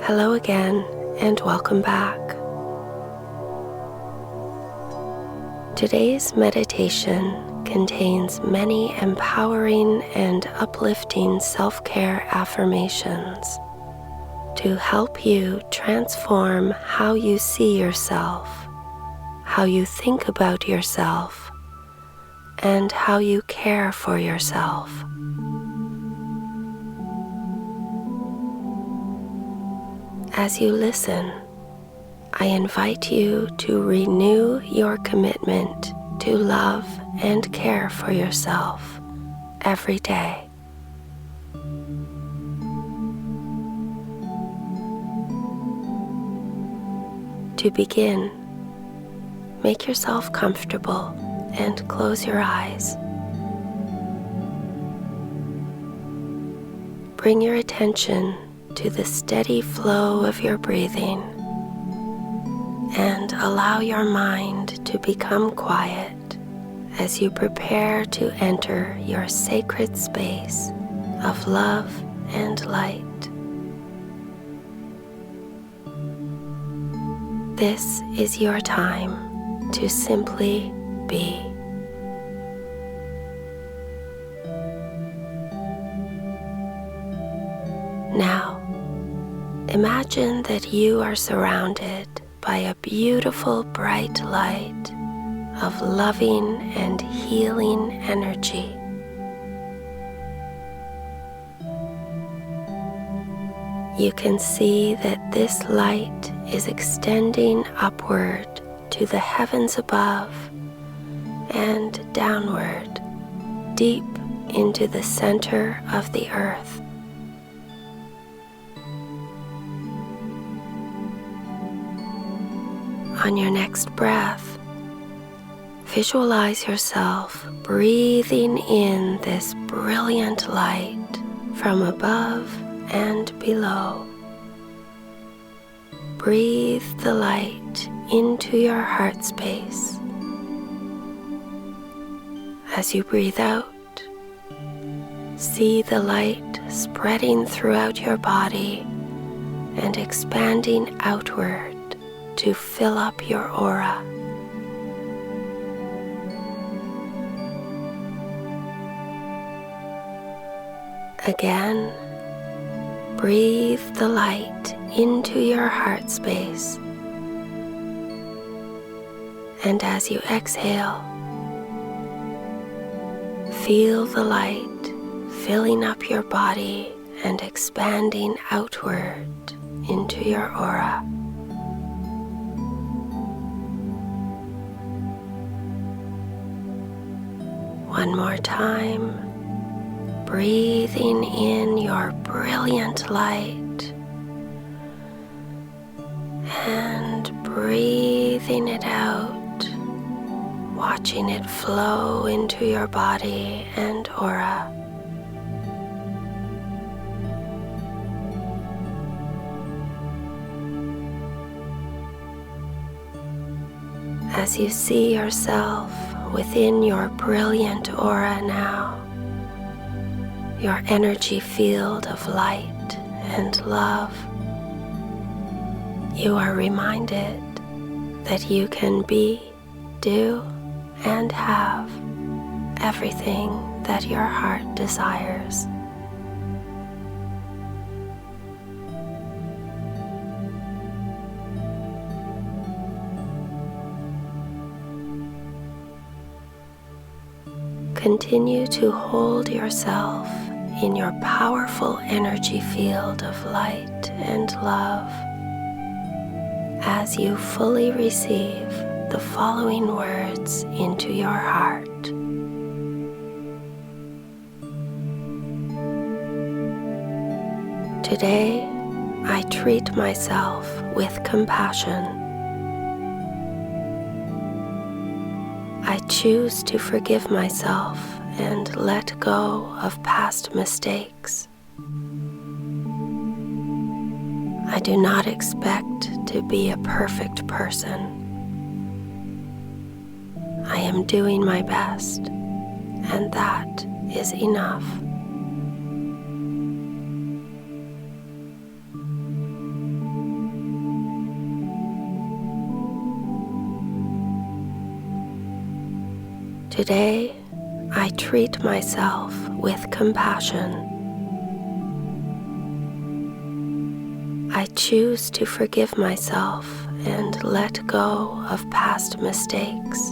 Hello again, and welcome back. Today's meditation contains many empowering and uplifting self-care affirmations to help you transform how you see yourself, how you think about yourself, and how you care for yourself. As you listen, I invite you to renew your commitment to love and care for yourself every day. To begin, make yourself comfortable and close your eyes. Bring your attention to the steady flow of your breathing and allow your mind to become quiet as you prepare to enter your sacred space of love and light. This is your time to simply be. Now, imagine that you are surrounded by a beautiful bright light of loving and healing energy. You can see that this light is extending upward to the heavens above and downward, deep into the center of the earth. On your next breath, visualize yourself breathing in this brilliant light from above and below. Breathe the light into your heart space. As you breathe out, see the light spreading throughout your body and expanding outward to fill up your aura. Again, breathe the light into your heart space, and as you exhale, feel the light filling up your body and expanding outward into your aura. One more time, breathing in your brilliant light and breathing it out, watching it flow into your body and aura. As you see yourself within your brilliant aura now, your energy field of light and love, you are reminded that you can be, do, and have everything that your heart desires. Continue to hold yourself in your powerful energy field of light and love as you fully receive the following words into your heart. Today, I treat myself with compassion. I choose to forgive myself and let go of past mistakes. I do not expect to be a perfect person. I am doing my best, and that is enough. Today, I treat myself with compassion. I choose to forgive myself and let go of past mistakes.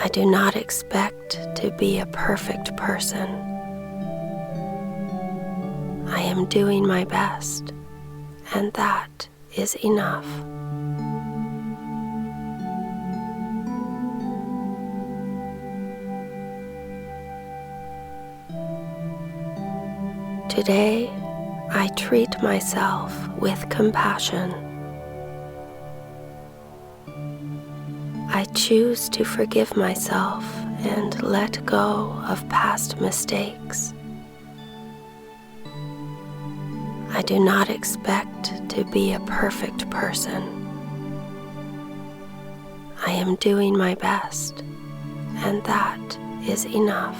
I do not expect to be a perfect person. I am doing my best, and that is enough. Today, I treat myself with compassion. I choose to forgive myself and let go of past mistakes. I do not expect to be a perfect person. I am doing my best, and that is enough.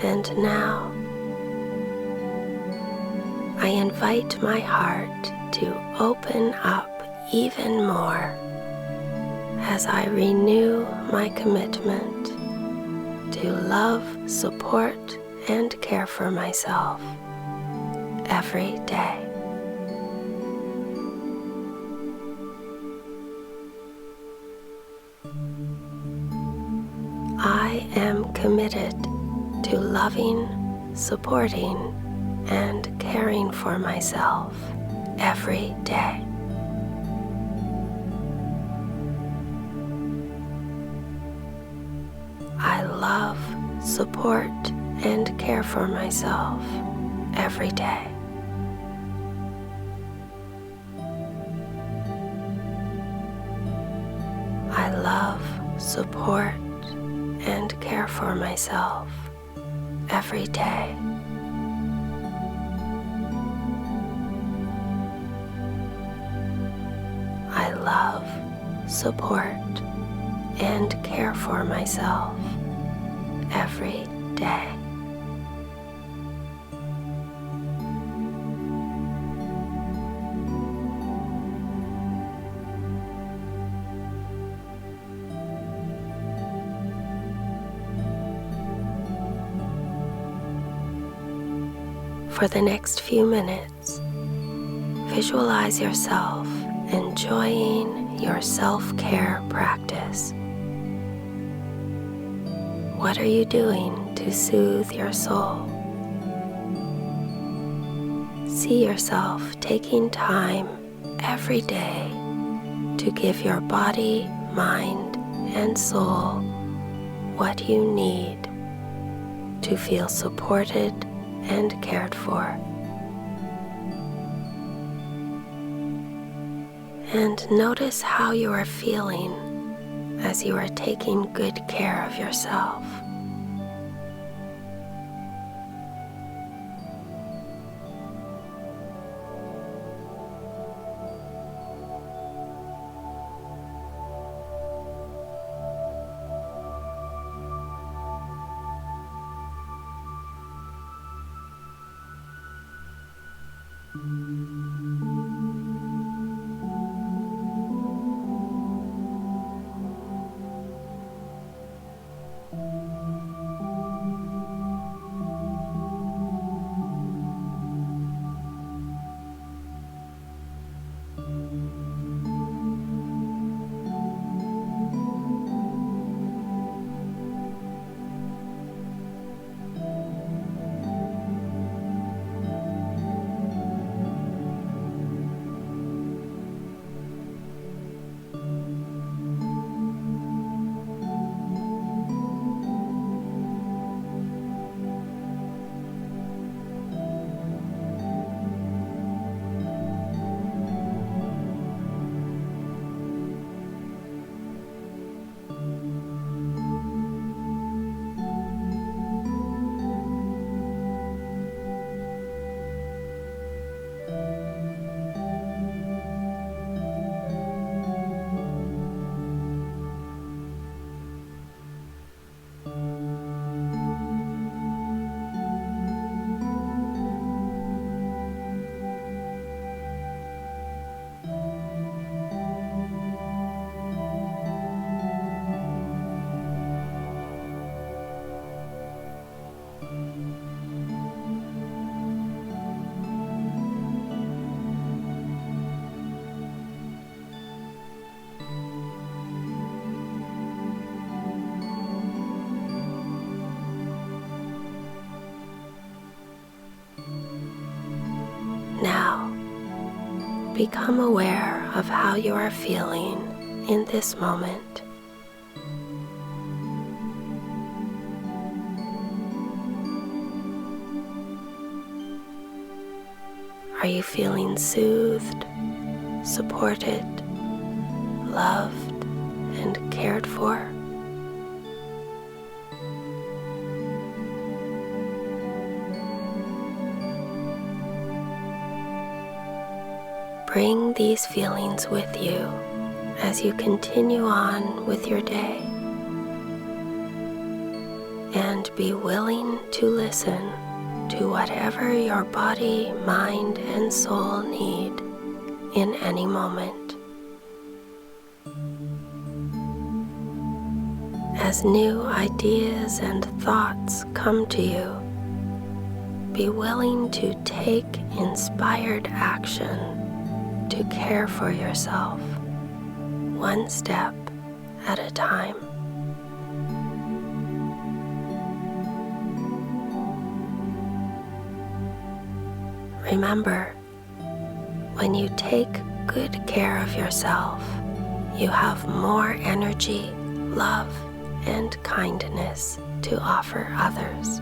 And now, I invite my heart to open up even more as I renew my commitment to love, support, and care for myself every day. I am committed to loving, supporting, and caring for myself every day. I love, support, and care for myself every day. I love, support, and care for myself every day. I love, support, and care for myself every day. For the next few minutes, visualize yourself enjoying your self-care practice. What are you doing to soothe your soul? See yourself taking time every day to give your body, mind, and soul what you need to feel supported and cared for. And notice how you are feeling as you are taking good care of yourself. become aware of how you are feeling in this moment. Are you feeling soothed, supported, loved, and cared for? Bring these feelings with you as you continue on with your day, and be willing to listen to whatever your body, mind, and soul need in any moment. As new ideas and thoughts come to you, be willing to take inspired action to care for yourself, one step at a time. Remember, when you take good care of yourself, you have more energy, love, and kindness to offer others.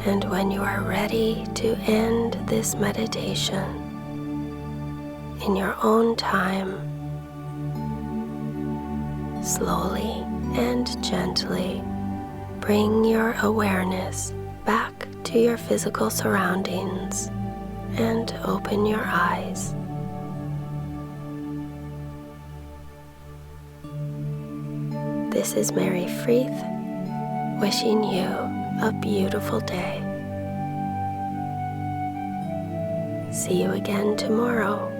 And when you are ready to end this meditation in your own time, slowly and gently bring your awareness back to your physical surroundings and open your eyes. This is Mary Freeth, wishing you a beautiful day. See you again tomorrow.